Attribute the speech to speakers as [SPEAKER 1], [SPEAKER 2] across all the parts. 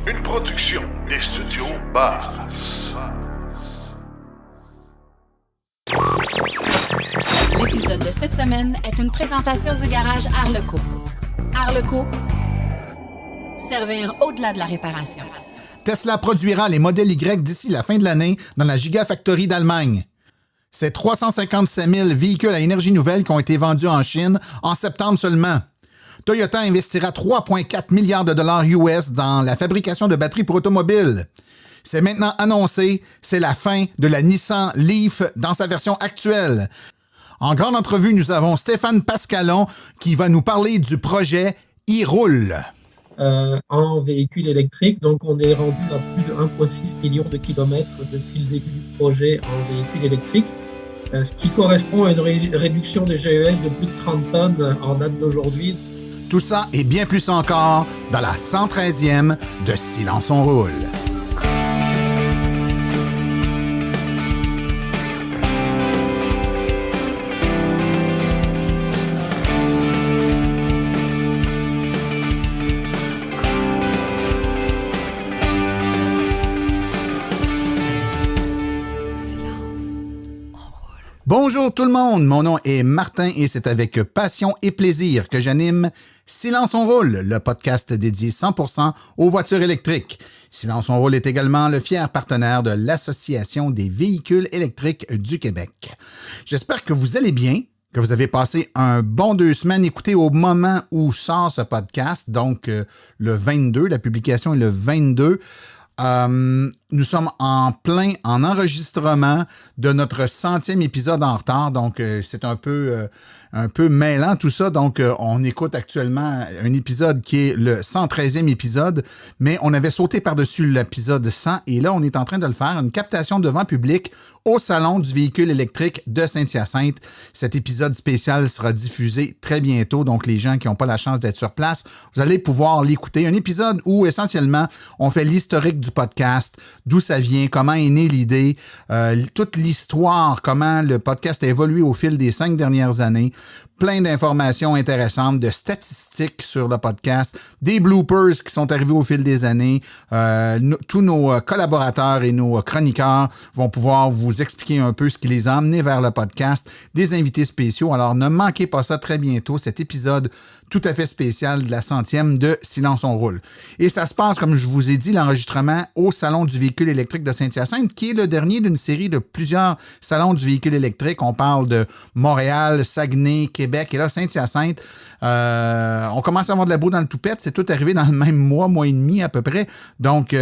[SPEAKER 1] Une production des studios Bass.
[SPEAKER 2] L'épisode de cette semaine est une présentation du garage Arleco. Arleco, servir au-delà de la réparation.
[SPEAKER 3] Tesla produira les modèles Y d'ici la fin de l'année dans la Gigafactory d'Allemagne. C'est 357 000 véhicules à énergie nouvelle qui ont été vendus en Chine en septembre seulement. Toyota investira 3,4 milliards de dollars US dans la fabrication de batteries pour automobiles. C'est maintenant annoncé, c'est la fin de la Nissan Leaf dans sa version actuelle. En grande entrevue, nous avons Stéphane Pascalon qui va nous parler du projet e-Roule.
[SPEAKER 4] En véhicule électrique. Donc, on est rendu à plus de 1,6 million de kilomètres depuis le début du projet en véhicule électrique, ce qui correspond à une réduction des GES de plus de 30 tonnes en date d'aujourd'hui.
[SPEAKER 3] Tout ça et bien plus encore dans la 113e de Silence on roule. Bonjour tout le monde, mon nom est Martin et c'est avec passion et plaisir que j'anime Silence on roule, le podcast dédié 100% aux voitures électriques. Silence on roule est également le fier partenaire de l'Association des véhicules électriques du Québec. J'espère que vous allez bien, que vous avez passé un bon 2 semaines écouté au moment où sort ce podcast, donc le 22, la publication est le 22. Nous sommes en plein en enregistrement de notre 100e épisode en retard, donc c'est un peu mêlant tout ça. Donc on écoute actuellement un épisode qui est le 113e épisode, mais on avait sauté par-dessus l'épisode 100 et là on est en train de le faire, une captation devant public au Salon du véhicule électrique de Saint-Hyacinthe. Cet épisode spécial sera diffusé très bientôt, donc les gens qui n'ont pas la chance d'être sur place, vous allez pouvoir l'écouter. Un épisode où essentiellement on fait l'historique du podcast, d'où ça vient, comment est née l'idée, toute l'histoire, comment le podcast a évolué au fil des 5 dernières années. Plein d'informations intéressantes, de statistiques sur le podcast, des bloopers qui sont arrivés au fil des années. Tous nos collaborateurs et nos chroniqueurs vont pouvoir vous expliquer un peu ce qui les a emmenés vers le podcast, des invités spéciaux. Alors ne manquez pas ça très bientôt, cet épisode tout à fait spécial de la 100e de Silence on roule. Et ça se passe, comme je vous ai dit, l'enregistrement au Salon du véhicule électrique de Saint-Hyacinthe, qui est le dernier d'une série de plusieurs salons du véhicule électrique. On parle de Montréal, Saguenay, Québec, et là, Saint-Hyacinthe, on commence à avoir de la boue dans le toupette. C'est tout arrivé dans le même mois et demi à peu près. Donc,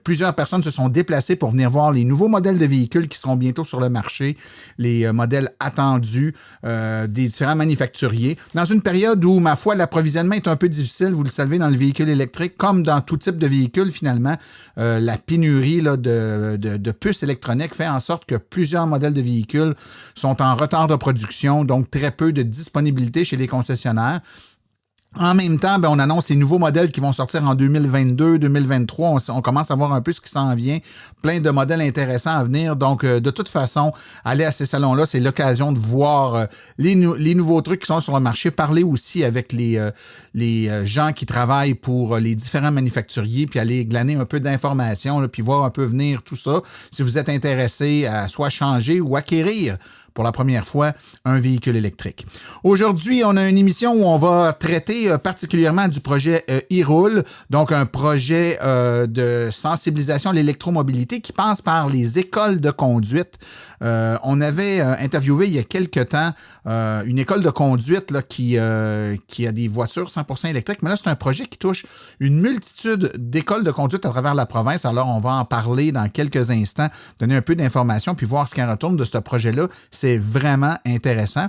[SPEAKER 3] plusieurs personnes se sont déplacées pour venir voir les nouveaux modèles de véhicules qui seront bientôt sur le marché, les modèles attendus des différents manufacturiers. Dans une période où, ma foi, l'approvisionnement est un peu difficile, vous le savez, dans le véhicule électrique, comme dans tout type de véhicule, finalement, la pénurie là, de puces électroniques fait en sorte que plusieurs modèles de véhicules sont en retard de production, donc très peu de disponibilité chez les concessionnaires. En même temps, on annonce les nouveaux modèles qui vont sortir en 2022, 2023. On commence à voir un peu ce qui s'en vient. Plein de modèles intéressants à venir. Donc, de toute façon, aller à ces salons-là, c'est l'occasion de voir les nouveaux trucs qui sont sur le marché. Parler aussi avec les gens qui travaillent pour les différents manufacturiers, puis aller glaner un peu d'informations, là, puis voir un peu venir tout ça. Si vous êtes intéressé à soit changer ou acquérir pour la première fois un véhicule électrique. Aujourd'hui, on a une émission où on va traiter particulièrement du projet e-Roule, donc un projet de sensibilisation à l'électromobilité qui passe par les écoles de conduite. On avait interviewé il y a quelque temps une école de conduite là, qui a des voitures 100% électriques, mais là, c'est un projet qui touche une multitude d'écoles de conduite à travers la province. Alors, on va en parler dans quelques instants, donner un peu d'informations, puis voir ce qui en retourne de ce projet-là. C'est vraiment intéressant.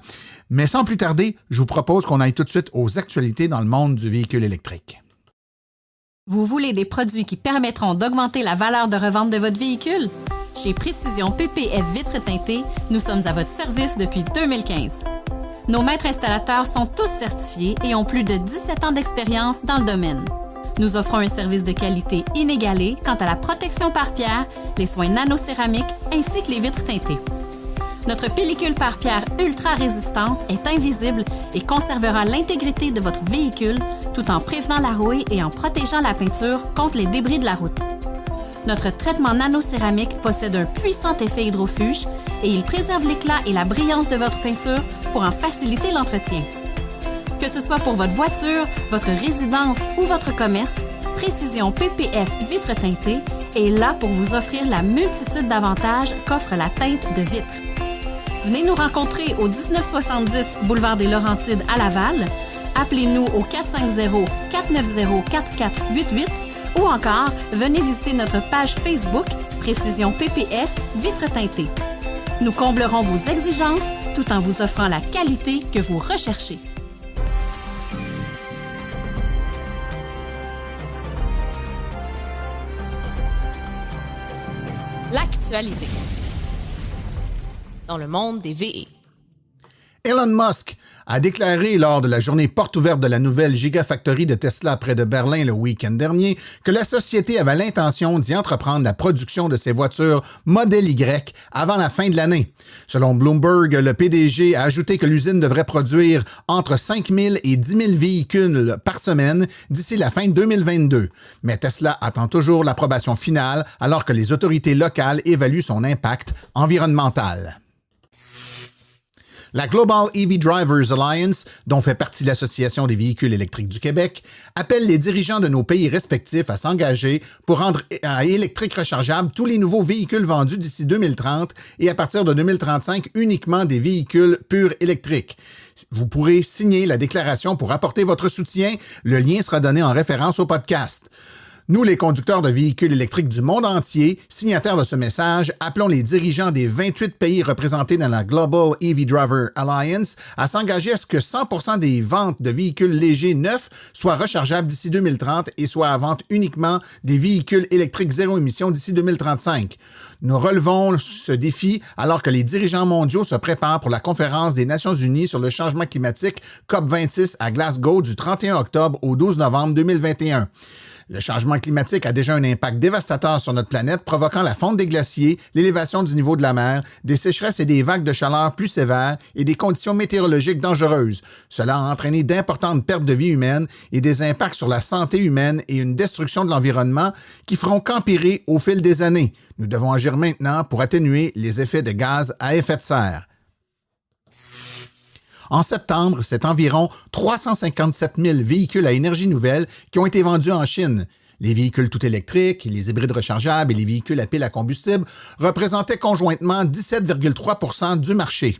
[SPEAKER 3] Mais sans plus tarder, je vous propose qu'on aille tout de suite aux actualités dans le monde du véhicule électrique.
[SPEAKER 5] Vous voulez des produits qui permettront d'augmenter la valeur de revente de votre véhicule? Chez Précision PPF Vitres teintées, nous sommes à votre service depuis 2015. Nos maîtres installateurs sont tous certifiés et ont plus de 17 ans d'expérience dans le domaine. Nous offrons un service de qualité inégalé quant à la protection par pierre, les soins nanocéramiques ainsi que les vitres teintées. Notre pellicule par pierre ultra résistante est invisible et conservera l'intégrité de votre véhicule tout en prévenant la rouille et en protégeant la peinture contre les débris de la route. Notre traitement nanocéramique possède un puissant effet hydrofuge et il préserve l'éclat et la brillance de votre peinture pour en faciliter l'entretien. Que ce soit pour votre voiture, votre résidence ou votre commerce, Précision PPF Vitre teintée est là pour vous offrir la multitude d'avantages qu'offre la teinte de vitre. Venez nous rencontrer au 1970 boulevard des Laurentides à Laval. Appelez-nous au 450-490-4488 ou encore venez visiter notre page Facebook Précision PPF Vitre teintée. Nous comblerons vos exigences tout en vous offrant la qualité que vous recherchez. L'actualité dans le monde des VE.
[SPEAKER 3] Elon Musk a déclaré lors de la journée porte ouverte de la nouvelle Gigafactory de Tesla près de Berlin le week-end dernier que la société avait l'intention d'y entreprendre la production de ses voitures Model Y avant la fin de l'année. Selon Bloomberg, le PDG a ajouté que l'usine devrait produire entre 5 000 et 10 000 véhicules par semaine d'ici la fin 2022. Mais Tesla attend toujours l'approbation finale alors que les autorités locales évaluent son impact environnemental. La Global EV Drivers Alliance, dont fait partie l'Association des véhicules électriques du Québec, appelle les dirigeants de nos pays respectifs à s'engager pour rendre électriques rechargeables tous les nouveaux véhicules vendus d'ici 2030 et à partir de 2035 uniquement des véhicules purs électriques. Vous pourrez signer la déclaration pour apporter votre soutien. Le lien sera donné en référence au podcast. Nous, les conducteurs de véhicules électriques du monde entier, signataires de ce message, appelons les dirigeants des 28 pays représentés dans la Global EV Driver Alliance à s'engager à ce que 100% des ventes de véhicules légers neufs soient rechargeables d'ici 2030 et soient à vente uniquement des véhicules électriques zéro émission d'ici 2035. Nous relevons ce défi alors que les dirigeants mondiaux se préparent pour la conférence des Nations Unies sur le changement climatique COP26 à Glasgow du 31 octobre au 12 novembre 2021. Le changement climatique a déjà un impact dévastateur sur notre planète, provoquant la fonte des glaciers, l'élévation du niveau de la mer, des sécheresses et des vagues de chaleur plus sévères et des conditions météorologiques dangereuses. Cela a entraîné d'importantes pertes de vie humaines et des impacts sur la santé humaine et une destruction de l'environnement qui feront qu'empirer au fil des années. Nous devons agir maintenant pour atténuer les effets de gaz à effet de serre. En septembre, c'est environ 357 000 véhicules à énergie nouvelle qui ont été vendus en Chine. Les véhicules tout électriques, les hybrides rechargeables et les véhicules à pile à combustible représentaient conjointement 17,3% du marché.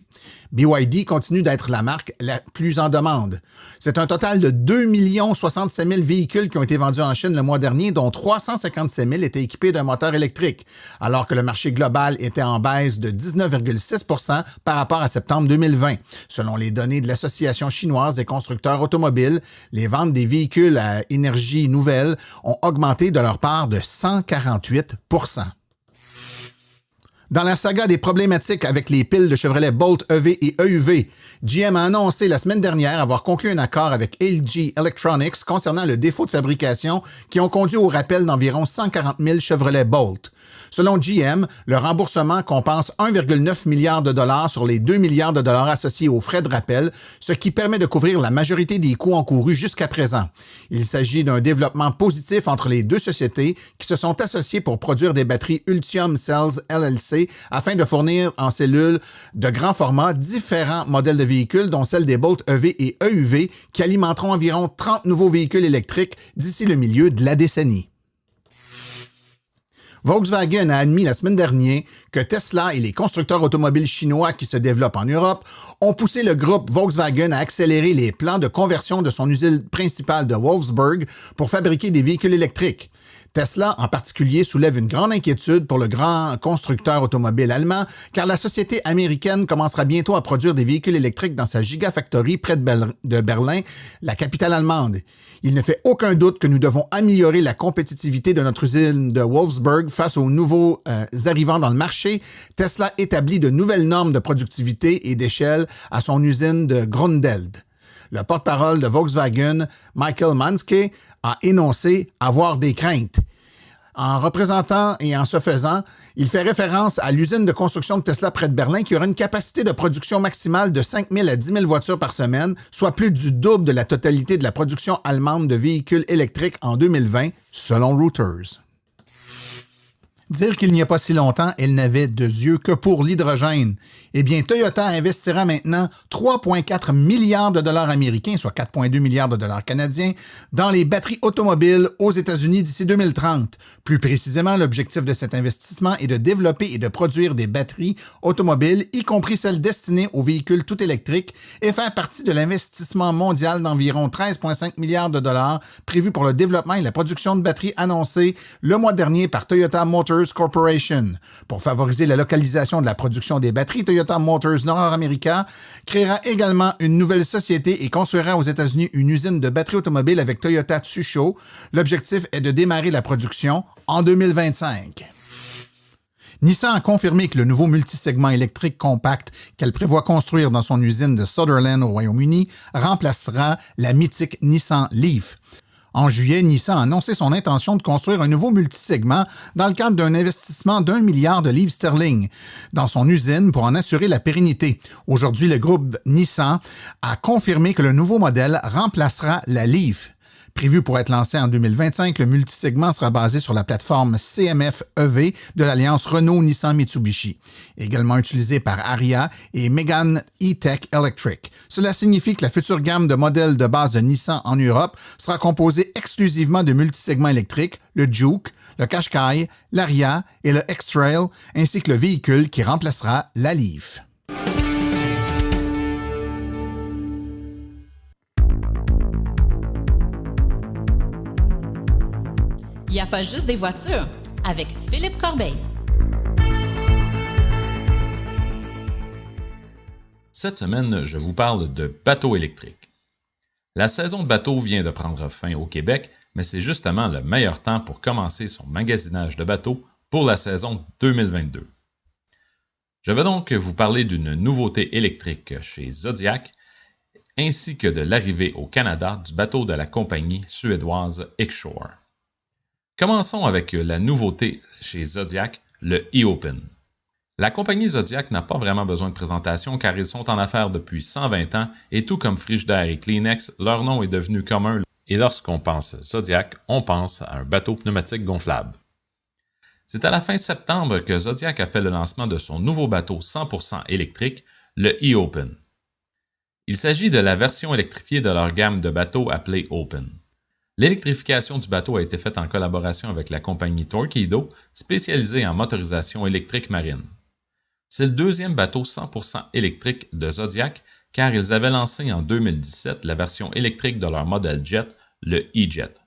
[SPEAKER 3] BYD continue d'être la marque la plus en demande. C'est un total de 2 067 000 véhicules qui ont été vendus en Chine le mois dernier, dont 357 000 étaient équipés d'un moteur électrique, alors que le marché global était en baisse de 19,6% par rapport à septembre 2020. Selon les données de l'Association chinoise des constructeurs automobiles, les ventes des véhicules à énergie nouvelle ont augmenté de leur part de 148%. Dans la saga des problématiques avec les piles de Chevrolet Bolt EV et EUV, GM a annoncé la semaine dernière avoir conclu un accord avec LG Electronics concernant le défaut de fabrication qui ont conduit au rappel d'environ 140 000 Chevrolet Bolt. Selon GM, le remboursement compense 1,9 milliard de dollars sur les 2 milliards de dollars associés aux frais de rappel, ce qui permet de couvrir la majorité des coûts encourus jusqu'à présent. Il s'agit d'un développement positif entre les deux sociétés qui se sont associées pour produire des batteries Ultium Cells LLC afin de fournir en cellules de grand format différents modèles de véhicules, dont celles des Bolt EV et EUV, qui alimenteront environ 30 nouveaux véhicules électriques d'ici le milieu de la décennie. Volkswagen a admis la semaine dernière que Tesla et les constructeurs automobiles chinois qui se développent en Europe ont poussé le groupe Volkswagen à accélérer les plans de conversion de son usine principale de Wolfsburg pour fabriquer des véhicules électriques. Tesla, en particulier, soulève une grande inquiétude pour le grand constructeur automobile allemand, car la société américaine commencera bientôt à produire des véhicules électriques dans sa Gigafactory près de Berlin, la capitale allemande. Il ne fait aucun doute que nous devons améliorer la compétitivité de notre usine de Wolfsburg face aux nouveaux arrivants dans le marché. Tesla établit de nouvelles normes de productivité et d'échelle à son usine de Grünfeld. Le porte-parole de Volkswagen, Michael Manske, a énoncé avoir des craintes. En représentant et en ce faisant, il fait référence à l'usine de construction de Tesla près de Berlin qui aura une capacité de production maximale de 5 000 à 10 000 voitures par semaine, soit plus du double de la totalité de la production allemande de véhicules électriques en 2020, selon Reuters. Dire qu'il n'y a pas si longtemps, elle n'avait de yeux que pour l'hydrogène. Eh bien, Toyota investira maintenant 3,4 milliards de dollars américains, soit 4,2 milliards de dollars canadiens, dans les batteries automobiles aux États-Unis d'ici 2030. Plus précisément, l'objectif de cet investissement est de développer et de produire des batteries automobiles, y compris celles destinées aux véhicules tout électriques, et faire partie de l'investissement mondial d'environ 13,5 milliards de dollars prévu pour le développement et la production de batteries annoncées le mois dernier par Toyota Motors Corporation. Pour favoriser la localisation de la production des batteries, Toyota Motors Nord-América créera également une nouvelle société et construira aux États-Unis une usine de batteries automobiles avec Toyota Tsusho. L'objectif est de démarrer la production en 2025. Nissan a confirmé que le nouveau multisegment électrique compact qu'elle prévoit construire dans son usine de Sutherland au Royaume-Uni remplacera la mythique Nissan Leaf. En juillet, Nissan a annoncé son intention de construire un nouveau multisegment dans le cadre d'un investissement d'1 milliard de livres sterling dans son usine pour en assurer la pérennité. Aujourd'hui, le groupe Nissan a confirmé que le nouveau modèle remplacera la Leaf. Prévu pour être lancé en 2025, le multisegment sera basé sur la plateforme CMF-EV de l'alliance Renault-Nissan-Mitsubishi, également utilisée par Ariya et Megane E-Tech Electric. Cela signifie que la future gamme de modèles de base de Nissan en Europe sera composée exclusivement de multisegments électriques, le Juke, le Qashqai, l'Ariya et le X-Trail, ainsi que le véhicule qui remplacera la Leaf.
[SPEAKER 2] Il n'y a pas juste des voitures avec Philippe Corbeil.
[SPEAKER 6] Cette semaine, je vous parle de bateaux électriques. La saison de bateaux vient de prendre fin au Québec, mais c'est justement le meilleur temps pour commencer son magasinage de bateaux pour la saison 2022. Je vais donc vous parler d'une nouveauté électrique chez Zodiac, ainsi que de l'arrivée au Canada du bateau de la compagnie suédoise X-Shore. Commençons avec la nouveauté chez Zodiac, le e-Open. La compagnie Zodiac n'a pas vraiment besoin de présentation car ils sont en affaires depuis 120 ans et tout comme Frigidaire et Kleenex, leur nom est devenu commun et lorsqu'on pense Zodiac, on pense à un bateau pneumatique gonflable. C'est à la fin septembre que Zodiac a fait le lancement de son nouveau bateau 100% électrique, le e-Open. Il s'agit de la version électrifiée de leur gamme de bateaux appelée Open. L'électrification du bateau a été faite en collaboration avec la compagnie Torqeedo, spécialisée en motorisation électrique marine. C'est le deuxième bateau 100% électrique de Zodiac, car ils avaient lancé en 2017 la version électrique de leur modèle jet, le e-Jet.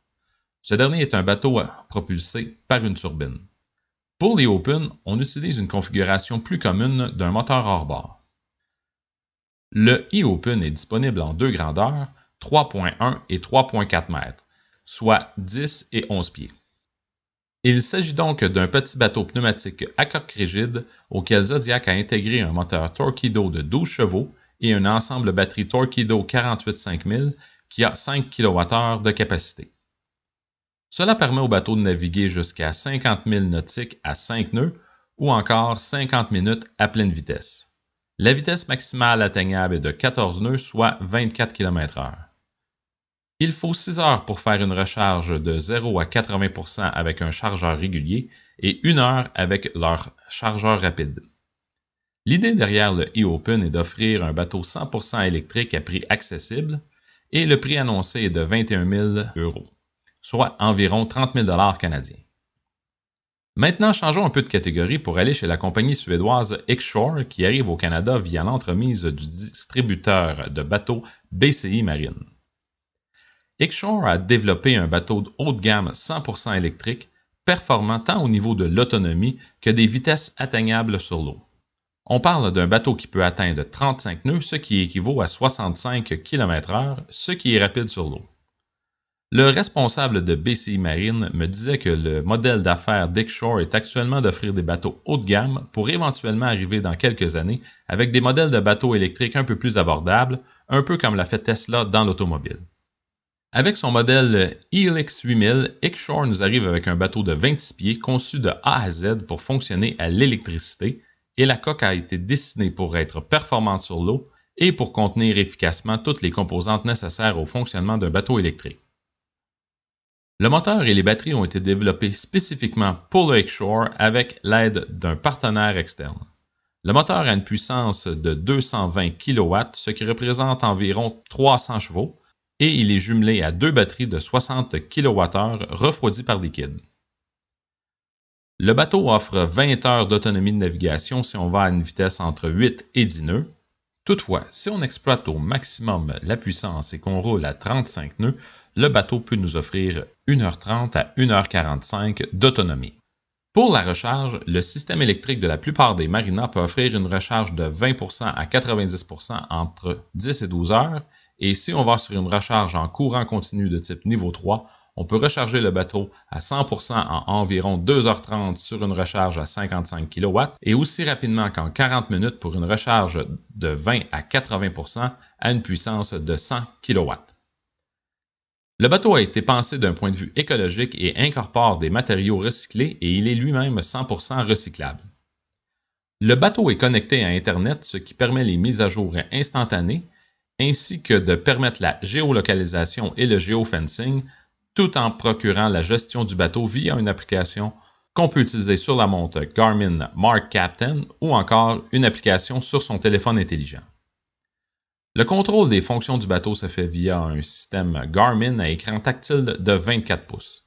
[SPEAKER 6] Ce dernier est un bateau propulsé par une turbine. Pour les Open, on utilise une configuration plus commune d'un moteur hors-bord. Le e-Open est disponible en deux grandeurs, 3.1 et 3.4 mètres, soit 10 et 11 pieds. Il s'agit donc d'un petit bateau pneumatique à coque rigide auquel Zodiac a intégré un moteur Torqeedo de 12 chevaux et un ensemble batterie Torqeedo 48-5000 qui a 5 kWh de capacité. Cela permet au bateau de naviguer jusqu'à 50 000 nautiques à 5 nœuds ou encore 50 minutes à pleine vitesse. La vitesse maximale atteignable est de 14 nœuds, soit 24 km/h. Il faut 6 heures pour faire une recharge de 0 à 80% avec un chargeur régulier et 1 heure avec leur chargeur rapide. L'idée derrière le e-Open est d'offrir un bateau 100% électrique à prix accessible et le prix annoncé est de 21 000 €, soit environ 30 000 $ canadiens. Maintenant, changeons un peu de catégorie pour aller chez la compagnie suédoise X-Shore qui arrive au Canada via l'entremise du distributeur de bateaux BCI Marine. X-Shore a développé un bateau de haut de gamme 100% électrique, performant tant au niveau de l'autonomie que des vitesses atteignables sur l'eau. On parle d'un bateau qui peut atteindre 35 nœuds, ce qui équivaut à 65 km/h, ce qui est rapide sur l'eau. Le responsable de BCI Marine me disait que le modèle d'affaires d'X-Shore est actuellement d'offrir des bateaux haut de gamme pour éventuellement arriver dans quelques années avec des modèles de bateaux électriques un peu plus abordables, un peu comme l'a fait Tesla dans l'automobile. Avec son modèle Helix 8000, X-Shore nous arrive avec un bateau de 26 pieds conçu de A à Z pour fonctionner à l'électricité et la coque a été dessinée pour être performante sur l'eau et pour contenir efficacement toutes les composantes nécessaires au fonctionnement d'un bateau électrique. Le moteur et les batteries ont été développés spécifiquement pour le X-Shore avec l'aide d'un partenaire externe. Le moteur a une puissance de 220 kW, ce qui représente environ 300 chevaux, et il est jumelé à deux batteries de 60 kWh refroidies par liquide. Le bateau offre 20 heures d'autonomie de navigation si on va à une vitesse entre 8 et 10 nœuds. Toutefois, si on exploite au maximum la puissance et qu'on roule à 35 nœuds, le bateau peut nous offrir 1h30 à 1h45 d'autonomie. Pour la recharge, le système électrique de la plupart des marinas peut offrir une recharge de 20% à 90% entre 10 et 12 heures, et si on va sur une recharge en courant continu de type niveau 3, on peut recharger le bateau à 100% en environ 2h30 sur une recharge à 55 kW et aussi rapidement qu'en 40 minutes pour une recharge de 20 à 80% à une puissance de 100 kW. Le bateau a été pensé d'un point de vue écologique et incorpore des matériaux recyclés et il est lui-même 100% recyclable. Le bateau est connecté à Internet, ce qui permet les mises à jour instantanées, ainsi que de permettre la géolocalisation et le géofencing, tout en procurant la gestion du bateau via une application qu'on peut utiliser sur la montre Garmin Mark Captain ou encore une application sur son téléphone intelligent. Le contrôle des fonctions du bateau se fait via un système Garmin à écran tactile de 24 pouces.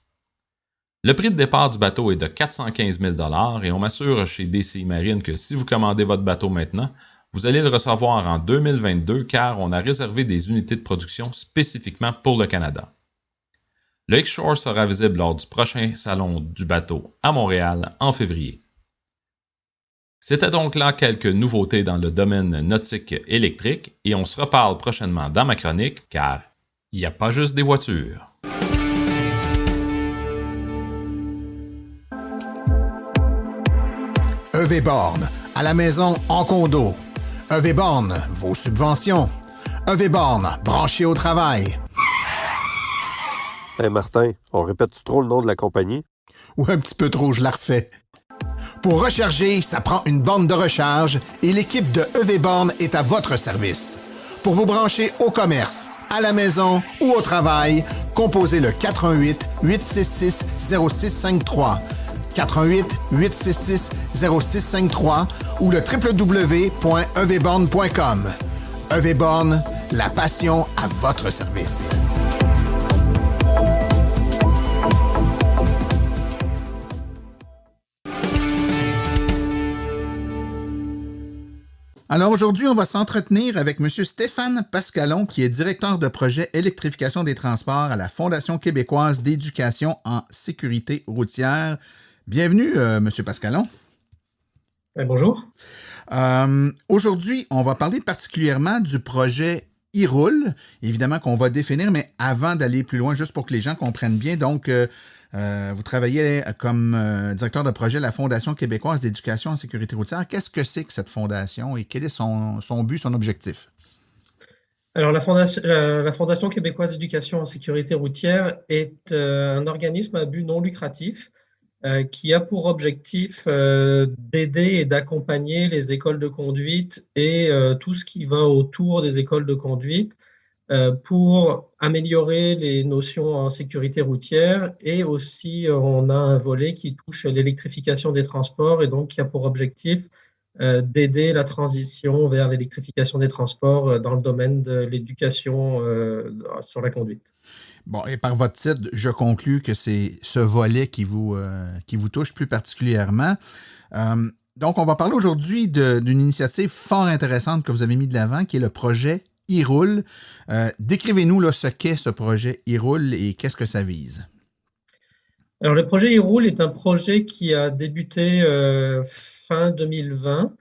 [SPEAKER 6] Le prix de départ du bateau est de 415 000 $ et on m'assure chez BCI Marine que si vous commandez votre bateau maintenant, vous allez le recevoir en 2022 car on a réservé des unités de production spécifiquement pour le Canada. Le X-Shore sera visible lors du prochain salon du bateau à Montréal en février. C'était donc là quelques nouveautés dans le domaine nautique électrique et on se reparle prochainement dans ma chronique car il n'y a pas juste des voitures.
[SPEAKER 3] EV Born, à la maison, en condo. EV Born, vos subventions. EV Born, branché au travail.
[SPEAKER 7] Hey Martin, on répète-tu trop le nom de la compagnie?
[SPEAKER 3] Ou un petit peu trop, je la refais. Pour recharger, ça prend une borne de recharge et l'équipe de EV Born est à votre service. Pour vous brancher au commerce, à la maison ou au travail, composez le 418-866-0653. 418-866-0653 ou le www.evborn.com. EV Born, la passion à votre service. Alors aujourd'hui, on va s'entretenir avec M. Stéphane Pascalon, qui est directeur de projet électrification des transports à la Fondation québécoise d'éducation en sécurité routière. Bienvenue, M. Pascalon.
[SPEAKER 4] Bonjour.
[SPEAKER 3] Aujourd'hui, on va parler particulièrement du projet e-Roule, évidemment qu'on va définir, mais avant d'aller plus loin, juste pour que les gens comprennent bien, donc vous travaillez comme directeur de projet à la Fondation québécoise d'éducation en sécurité routière. Qu'est-ce que c'est que cette fondation et quel est son but, son objectif?
[SPEAKER 4] Alors, la Fondation québécoise d'éducation en sécurité routière est un organisme à but non lucratif qui a pour objectif d'aider et d'accompagner les écoles de conduite et tout ce qui va autour des écoles de conduite pour améliorer les notions en sécurité routière et aussi on a un volet qui touche l'électrification des transports et donc qui a pour objectif d'aider la transition vers l'électrification des transports dans le domaine de l'éducation sur la conduite.
[SPEAKER 3] Bon, et par votre titre, je conclus que c'est ce volet qui vous touche plus particulièrement. Donc, on va parler aujourd'hui d'une initiative fort intéressante que vous avez mis de l'avant, qui est le projet e-Roule. Décrivez-nous là, ce qu'est ce projet e-Roule et qu'est-ce que ça vise.
[SPEAKER 4] Alors, le projet e-Roule est un projet qui a débuté fin 2020,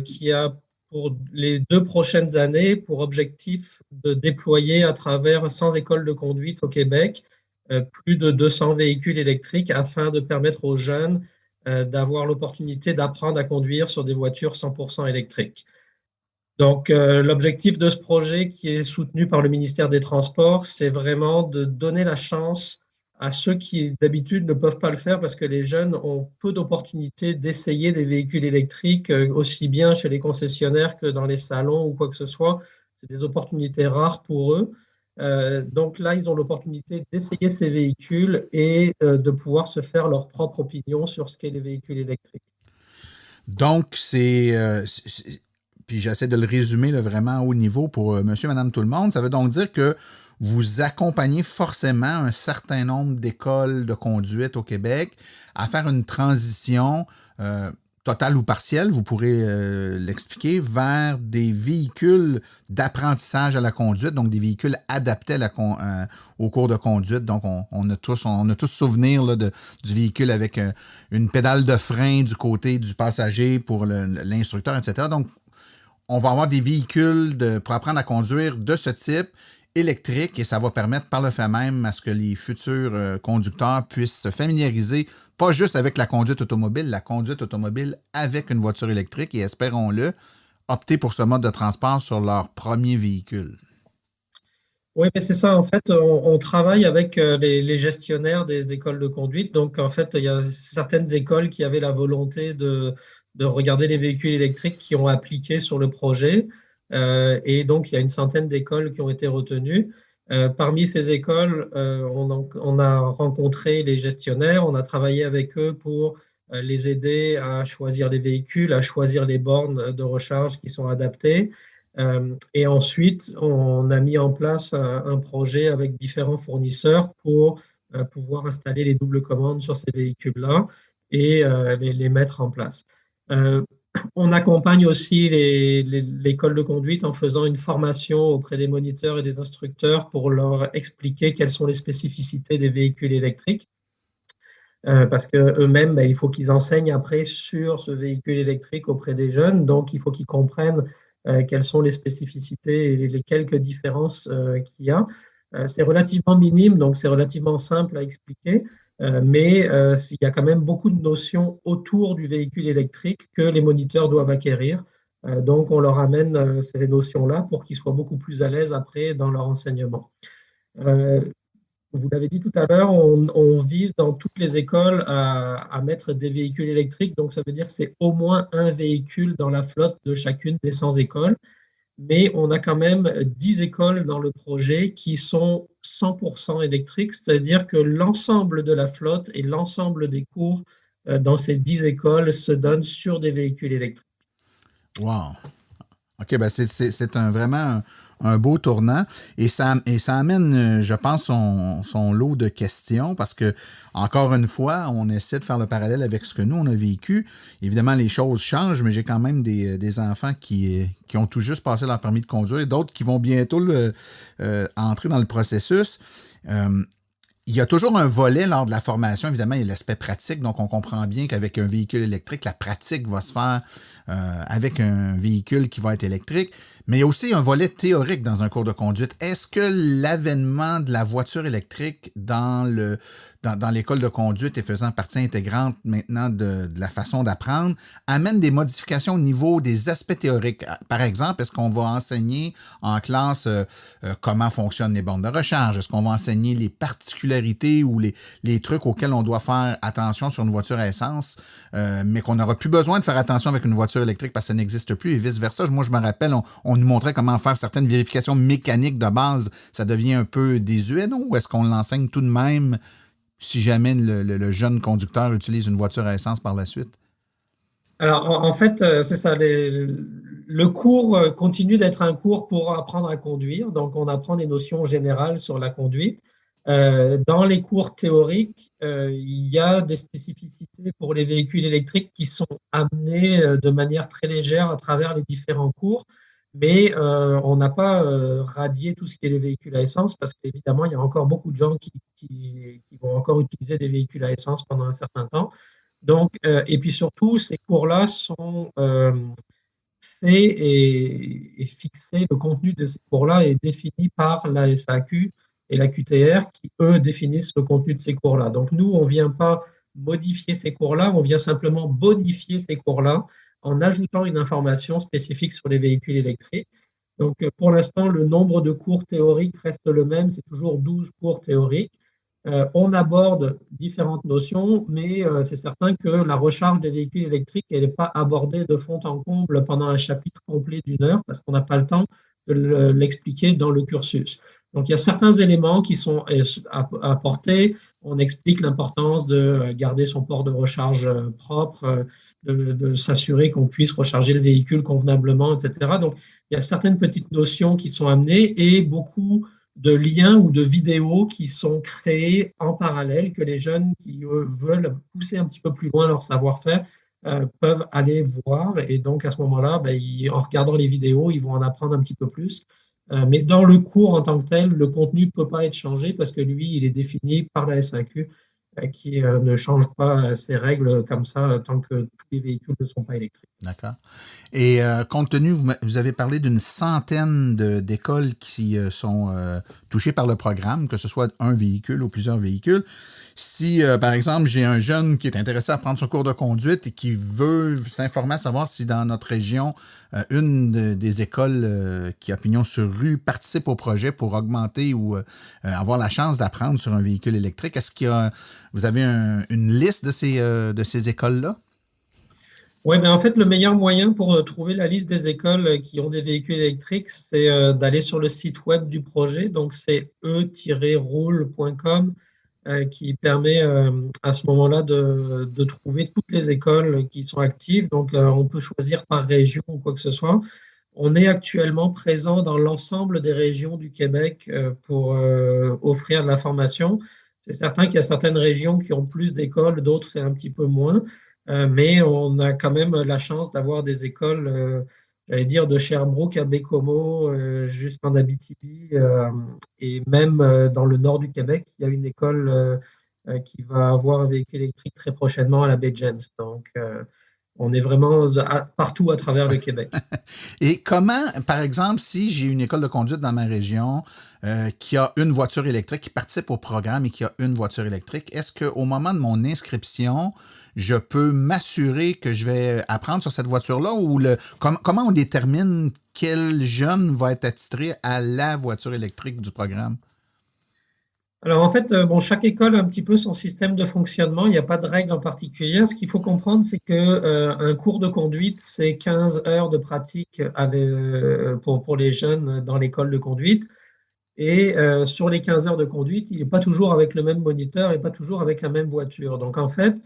[SPEAKER 4] qui a pour les 2 prochaines années pour objectif de déployer à travers 100 écoles de conduite au Québec plus de 200 véhicules électriques afin de permettre aux jeunes d'avoir l'opportunité d'apprendre à conduire sur des voitures 100% électriques. Donc, l'objectif de ce projet qui est soutenu par le ministère des Transports, c'est vraiment de donner la chance à ceux qui, d'habitude, ne peuvent pas le faire parce que les jeunes ont peu d'opportunités d'essayer des véhicules électriques, aussi bien chez les concessionnaires que dans les salons ou quoi que ce soit. C'est des opportunités rares pour eux. Donc là, ils ont l'opportunité d'essayer ces véhicules et de pouvoir se faire leur propre opinion sur ce qu'est les véhicules électriques.
[SPEAKER 3] Donc, puis j'essaie de le résumer là, vraiment à haut niveau pour monsieur, madame, tout le monde. Ça veut donc dire que vous accompagnez forcément un certain nombre d'écoles de conduite au Québec à faire une transition totale ou partielle, vous pourrez l'expliquer, vers des véhicules d'apprentissage à la conduite, donc des véhicules adaptés au cours de conduite. Donc, on a tous souvenir là, du véhicule avec une pédale de frein du côté du passager pour l'instructeur, etc. Donc, on va avoir des véhicules pour apprendre à conduire de ce type, électrique, et ça va permettre par le fait même à ce que les futurs conducteurs puissent se familiariser, pas juste avec la conduite automobile avec une voiture électrique et, espérons-le, opter pour ce mode de transport sur leur premier véhicule.
[SPEAKER 4] Oui, mais c'est ça. En fait, on travaille avec les gestionnaires des écoles de conduite. Donc, en fait, il y a certaines écoles qui avaient la volonté de regarder les véhicules électriques qui ont appliqué sur le projet. Et donc, il y a une centaine d'écoles qui ont été retenues. Parmi ces écoles, on a rencontré les gestionnaires, on a travaillé avec eux pour les aider à choisir les véhicules, à choisir les bornes de recharge qui sont adaptées. Et ensuite, on a mis en place un projet avec différents fournisseurs pour pouvoir installer les doubles commandes sur ces véhicules-là et les mettre en place. On accompagne aussi l'école de conduite en faisant une formation auprès des moniteurs et des instructeurs pour leur expliquer quelles sont les spécificités des véhicules électriques. Parce qu'eux-mêmes, il faut qu'ils enseignent après sur ce véhicule électrique auprès des jeunes. Donc, il faut qu'ils comprennent quelles sont les spécificités et les quelques différences qu'il y a. C'est relativement minime, donc c'est relativement simple à expliquer. Mais il y a quand même beaucoup de notions autour du véhicule électrique que les moniteurs doivent acquérir. Donc, on leur amène ces notions-là pour qu'ils soient beaucoup plus à l'aise après dans leur enseignement. Vous l'avez dit tout à l'heure, on vise dans toutes les écoles à mettre des véhicules électriques. Donc, ça veut dire que c'est au moins un véhicule dans la flotte de chacune des 100 écoles. Mais on a quand même 10 écoles dans le projet qui sont 100% électriques, c'est-à-dire que l'ensemble de la flotte et l'ensemble des cours dans ces 10 écoles se donnent sur des véhicules électriques.
[SPEAKER 3] Wow! OK, ben c'est vraiment un beau tournant et ça amène, je pense, son lot de questions parce que, encore une fois, on essaie de faire le parallèle avec ce que nous, on a vécu. Évidemment, les choses changent, mais j'ai quand même des enfants qui ont tout juste passé leur permis de conduire et d'autres qui vont bientôt entrer dans le processus. Il y a toujours un volet lors de la formation, évidemment, il y a l'aspect pratique, donc on comprend bien qu'avec un véhicule électrique, la pratique va se faire avec un véhicule qui va être électrique, mais il y a aussi un volet théorique dans un cours de conduite. Est-ce que l'avènement de la voiture électrique dans l'école de conduite et faisant partie intégrante maintenant de la façon d'apprendre amène des modifications au niveau des aspects théoriques? Par exemple, est-ce qu'on va enseigner en classe comment fonctionnent les bornes de recharge? Est-ce qu'on va enseigner les particularités ou les trucs auxquels on doit faire attention sur une voiture à essence, mais qu'on n'aura plus besoin de faire attention avec une voiture électrique parce que ça n'existe plus et vice-versa? Moi, je me rappelle, on nous montrait comment faire certaines vérifications mécaniques de base. Ça devient un peu désuet, non? Ou est-ce qu'on l'enseigne tout de même si jamais le jeune conducteur utilise une voiture à essence par la suite?
[SPEAKER 4] Alors, en fait, c'est ça. Le cours continue d'être un cours pour apprendre à conduire. Donc, on apprend des notions générales sur la conduite. Dans les cours théoriques, il y a des spécificités pour les véhicules électriques qui sont amenées de manière très légère à travers les différents cours. Mais on n'a pas radié tout ce qui est les véhicules à essence parce qu'évidemment, il y a encore beaucoup de gens qui vont encore utiliser des véhicules à essence pendant un certain temps. Donc, et puis surtout, ces cours-là sont faits et fixés. Le contenu de ces cours-là est défini par la SAQ et la QTR qui, eux, définissent le contenu de ces cours-là. Donc, nous, on ne vient pas modifier ces cours-là, on vient simplement bonifier ces cours-là en ajoutant une information spécifique sur les véhicules électriques. Donc, pour l'instant, le nombre de cours théoriques reste le même, c'est toujours 12 cours théoriques. On aborde différentes notions, mais c'est certain que la recharge des véhicules électriques, elle n'est pas abordée de fond en comble pendant un chapitre complet d'une heure, parce qu'on n'a pas le temps de l'expliquer dans le cursus. Donc, il y a certains éléments qui sont apportés. On explique l'importance de garder son port de recharge propre, de s'assurer qu'on puisse recharger le véhicule convenablement, etc. Donc, il y a certaines petites notions qui sont amenées et beaucoup de liens ou de vidéos qui sont créés en parallèle, que les jeunes qui veulent pousser un petit peu plus loin leur savoir-faire peuvent aller voir. Et donc, à ce moment-là, en regardant les vidéos, ils vont en apprendre un petit peu plus. Mais dans le cours en tant que tel, le contenu ne peut pas être changé parce que lui, il est défini par la SAQ qui ne change pas ses règles comme ça tant que tous les véhicules ne sont pas électriques.
[SPEAKER 3] D'accord. Et compte tenu, vous avez parlé d'une centaine d'écoles qui sont touchées par le programme, que ce soit un véhicule ou plusieurs véhicules. Si, par exemple, j'ai un jeune qui est intéressé à prendre son cours de conduite et qui veut s'informer à savoir si dans notre région, une des écoles qui a pignon sur rue participe au projet pour augmenter ou avoir la chance d'apprendre sur un véhicule électrique, est-ce qu'il y a, vous avez une liste de ces écoles-là?
[SPEAKER 4] Oui, en fait, le meilleur moyen pour trouver la liste des écoles qui ont des véhicules électriques, c'est d'aller sur le site web du projet. Donc, c'est e-roule.com qui permet à ce moment-là de trouver toutes les écoles qui sont actives. Donc, on peut choisir par région ou quoi que ce soit. On est actuellement présent dans l'ensemble des régions du Québec pour offrir de la formation. C'est certain qu'il y a certaines régions qui ont plus d'écoles, d'autres c'est un petit peu moins. Mais on a quand même la chance d'avoir des écoles, j'allais dire, de Sherbrooke à Bécomo jusqu'en Abitibi. Et même dans le nord du Québec, il y a une école qui va avoir un véhicule électrique très prochainement à la baie James. Donc, on est vraiment partout à travers le Québec.
[SPEAKER 3] Et comment, par exemple, si j'ai une école de conduite dans ma région qui a une voiture électrique, qui participe au programme et qui a une voiture électrique, est-ce qu'au moment de mon inscription, je peux m'assurer que je vais apprendre sur cette voiture-là ou comment on détermine quel jeune va être attitré à la voiture électrique du programme?
[SPEAKER 4] Alors, en fait, chaque école a un petit peu son système de fonctionnement. Il n'y a pas de règle en particulier. Ce qu'il faut comprendre, c'est qu'un cours de conduite, c'est 15 heures de pratique pour les jeunes dans l'école de conduite. Et sur les 15 heures de conduite, il n'est pas toujours avec le même moniteur et pas toujours avec la même voiture. Donc, en fait,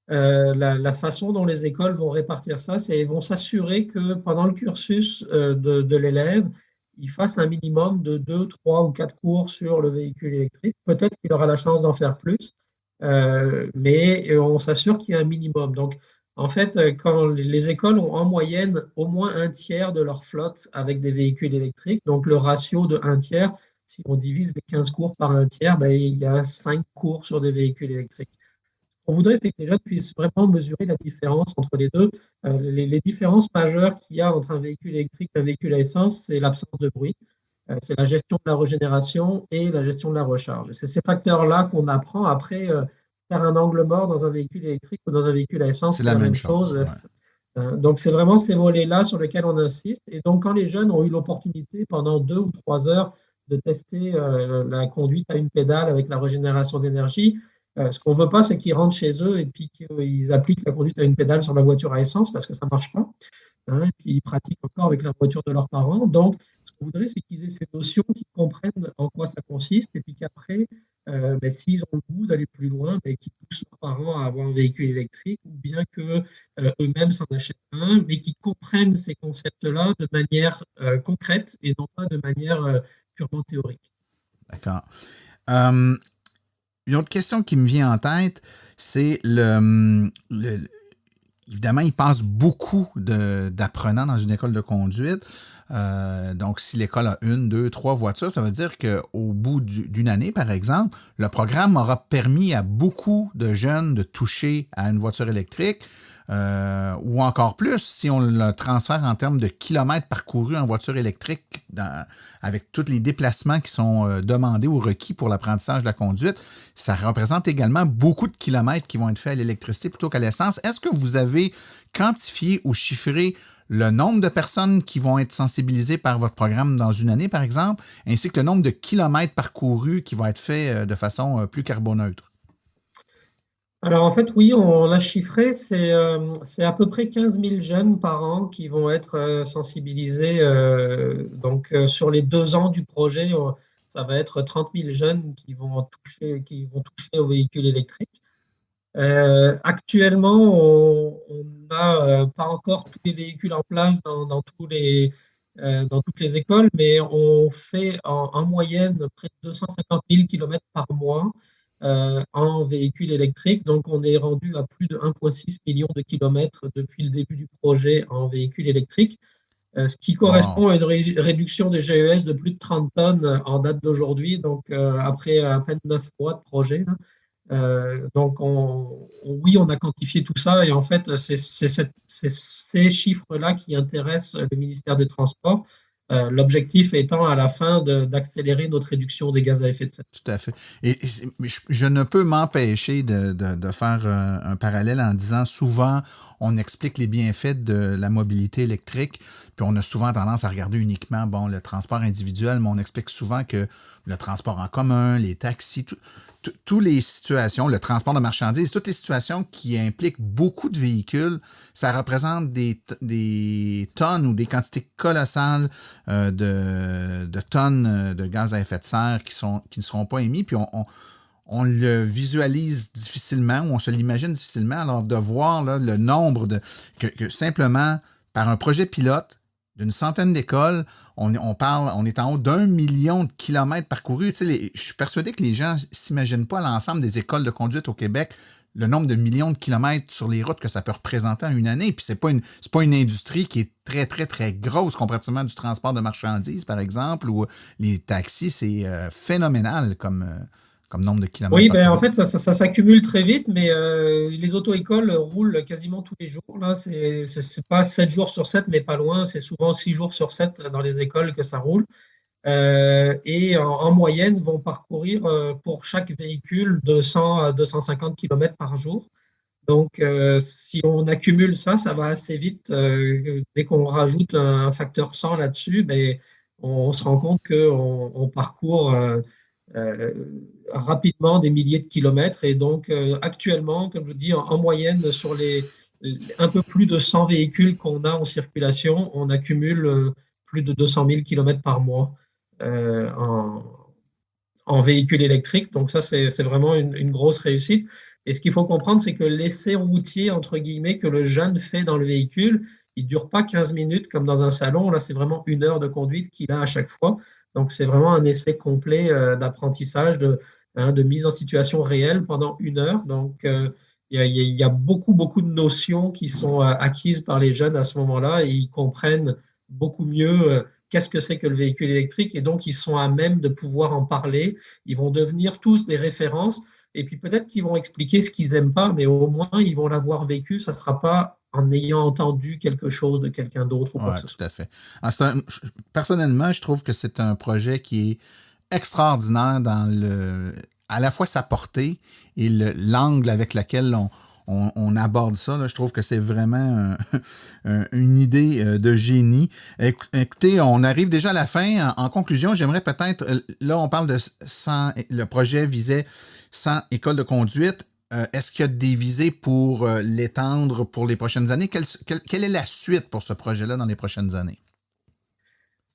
[SPEAKER 4] la façon dont les écoles vont répartir ça, c'est qu'elles vont s'assurer que pendant le cursus de l'élève, il fasse un minimum de 2, 3 ou 4 cours sur le véhicule électrique. Peut-être qu'il aura la chance d'en faire plus, mais on s'assure qu'il y a un minimum. Donc, en fait, quand les écoles ont en moyenne au moins un tiers de leur flotte avec des véhicules électriques, donc le ratio de 1 tiers, si on divise les 15 cours par 1 tiers, il y a 5 cours sur des véhicules électriques. Ce qu'on voudrait, c'est que les jeunes puissent vraiment mesurer la différence entre les deux. Les différences majeures qu'il y a entre un véhicule électrique et un véhicule à essence, c'est l'absence de bruit, c'est la gestion de la régénération et la gestion de la recharge. C'est ces facteurs-là qu'on apprend. Après, faire un angle mort dans un véhicule électrique ou dans un véhicule à essence, c'est la même chose. Ouais. Donc, c'est vraiment ces volets-là sur lesquels on insiste. Et donc, quand les jeunes ont eu l'opportunité pendant 2 ou 3 heures de tester la conduite à une pédale avec la régénération d'énergie, ce qu'on ne veut pas, c'est qu'ils rentrent chez eux et puis qu'ils appliquent la conduite à une pédale sur la voiture à essence parce que ça ne marche pas. Et puis ils pratiquent encore avec la voiture de leurs parents. Donc, ce qu'on voudrait, c'est qu'ils aient ces notions, qu'ils comprennent en quoi ça consiste et puis qu'après, s'ils ont le goût d'aller plus loin, qu'ils poussent leurs parents à avoir un véhicule électrique ou bien qu'eux-mêmes s'en achètent un, mais qu'ils comprennent ces concepts-là de manière concrète et non pas de manière purement théorique.
[SPEAKER 3] D'accord. Une autre question qui me vient en tête, c'est évidemment, il passe beaucoup d'apprenants dans une école de conduite. Donc, si l'école a 1, 2, 3 voitures, ça veut dire qu'au bout d'une année, par exemple, le programme aura permis à beaucoup de jeunes de toucher à une voiture électrique. ou encore plus si on le transfère en termes de kilomètres parcourus en voiture électrique avec tous les déplacements qui sont demandés ou requis pour l'apprentissage de la conduite, ça représente également beaucoup de kilomètres qui vont être faits à l'électricité plutôt qu'à l'essence. Est-ce que vous avez quantifié ou chiffré le nombre de personnes qui vont être sensibilisées par votre programme dans une année, par exemple, ainsi que le nombre de kilomètres parcourus qui vont être faits de façon plus carboneutre?
[SPEAKER 4] Alors en fait, oui, on l'a chiffré, c'est à peu près 15 000 jeunes par an qui vont être sensibilisés. Sur les 2 ans du projet, ça va être 30 000 jeunes qui vont toucher aux véhicules électriques. Actuellement, on n'a pas encore tous les véhicules en place dans toutes les écoles, mais on fait en moyenne près de 250 000 km par mois en véhicules électriques. Donc, on est rendu à plus de 1,6 million de kilomètres depuis le début du projet en véhicules électriques, ce qui correspond à une réduction des GES de plus de 30 tonnes en date d'aujourd'hui, donc après à peine 9 mois de projet. Oui, on a quantifié tout ça et en fait, c'est ces chiffres-là qui intéressent le ministère des Transports. L'objectif étant à la fin d'accélérer notre réduction des gaz à effet de serre.
[SPEAKER 3] Tout à fait. Et je ne peux m'empêcher de faire un parallèle en disant souvent, on explique les bienfaits de la mobilité électrique, puis on a souvent tendance à regarder uniquement le transport individuel, mais on explique souvent que le transport en commun, les taxis, toutes les situations, le transport de marchandises, toutes les situations qui impliquent beaucoup de véhicules, ça représente des tonnes ou des quantités colossales de tonnes de gaz à effet de serre qui ne seront pas émis. Puis on le visualise difficilement ou on se l'imagine difficilement. Alors de voir là, le nombre que simplement par un projet pilote d'une centaine d'écoles, on est en haut d'1 million de kilomètres parcourus. Tu sais, je suis persuadé que les gens ne s'imaginent pas l'ensemble des écoles de conduite au Québec, le nombre de millions de kilomètres sur les routes que ça peut représenter en une année. Puis c'est pas une industrie qui est très, très, très grosse comparativement du transport de marchandises, par exemple, ou les taxis, c'est phénoménal comme nombre de kilomètres.
[SPEAKER 4] Oui, en fait, ça s'accumule très vite, mais les auto-écoles roulent quasiment tous les jours. Là, c'est pas 7 jours sur 7, mais pas loin. C'est souvent 6 jours sur 7 dans les écoles que ça roule. Et en moyenne, vont parcourir pour chaque véhicule 200 à 250 km par jour. Donc, si on accumule ça va assez vite. Dès qu'on rajoute un facteur 100 là-dessus, on se rend compte qu'on parcourt rapidement des milliers de kilomètres. Et donc, actuellement, comme je vous dis, en moyenne, sur les un peu plus de 100 véhicules qu'on a en circulation, on accumule plus de 200 000 km par mois en véhicules électriques. Donc ça, c'est vraiment une grosse réussite. Et ce qu'il faut comprendre, c'est que l'essai routier, entre guillemets, que le jeune fait dans le véhicule, il ne dure pas 15 minutes comme dans un salon. Là, c'est vraiment 1 heure de conduite qu'il a à chaque fois. Donc, c'est vraiment un essai complet d'apprentissage, de mise en situation réelle pendant 1 heure. Donc, il y a beaucoup, beaucoup de notions qui sont acquises par les jeunes à ce moment-là et ils comprennent beaucoup mieux qu'est-ce que c'est que le véhicule électrique et donc ils sont à même de pouvoir en parler. Ils vont devenir tous des références et puis peut-être qu'ils vont expliquer ce qu'ils n'aiment pas, mais au moins ils vont l'avoir vécu. Ça ne sera pas en ayant entendu quelque chose de quelqu'un d'autre.
[SPEAKER 3] Oui, tout à fait. Alors, personnellement, je trouve que c'est un projet qui est extraordinaire dans à la fois sa portée et l'angle avec lequel on aborde ça. Là, je trouve que c'est vraiment une idée de génie. Écoutez, on arrive déjà à la fin. En conclusion, j'aimerais peut-être, là, on parle de 100, le projet visait 100 écoles de conduite. Est-ce qu'il y a des visées pour l'étendre pour les prochaines années? Quelle est la suite pour ce projet-là dans les prochaines années?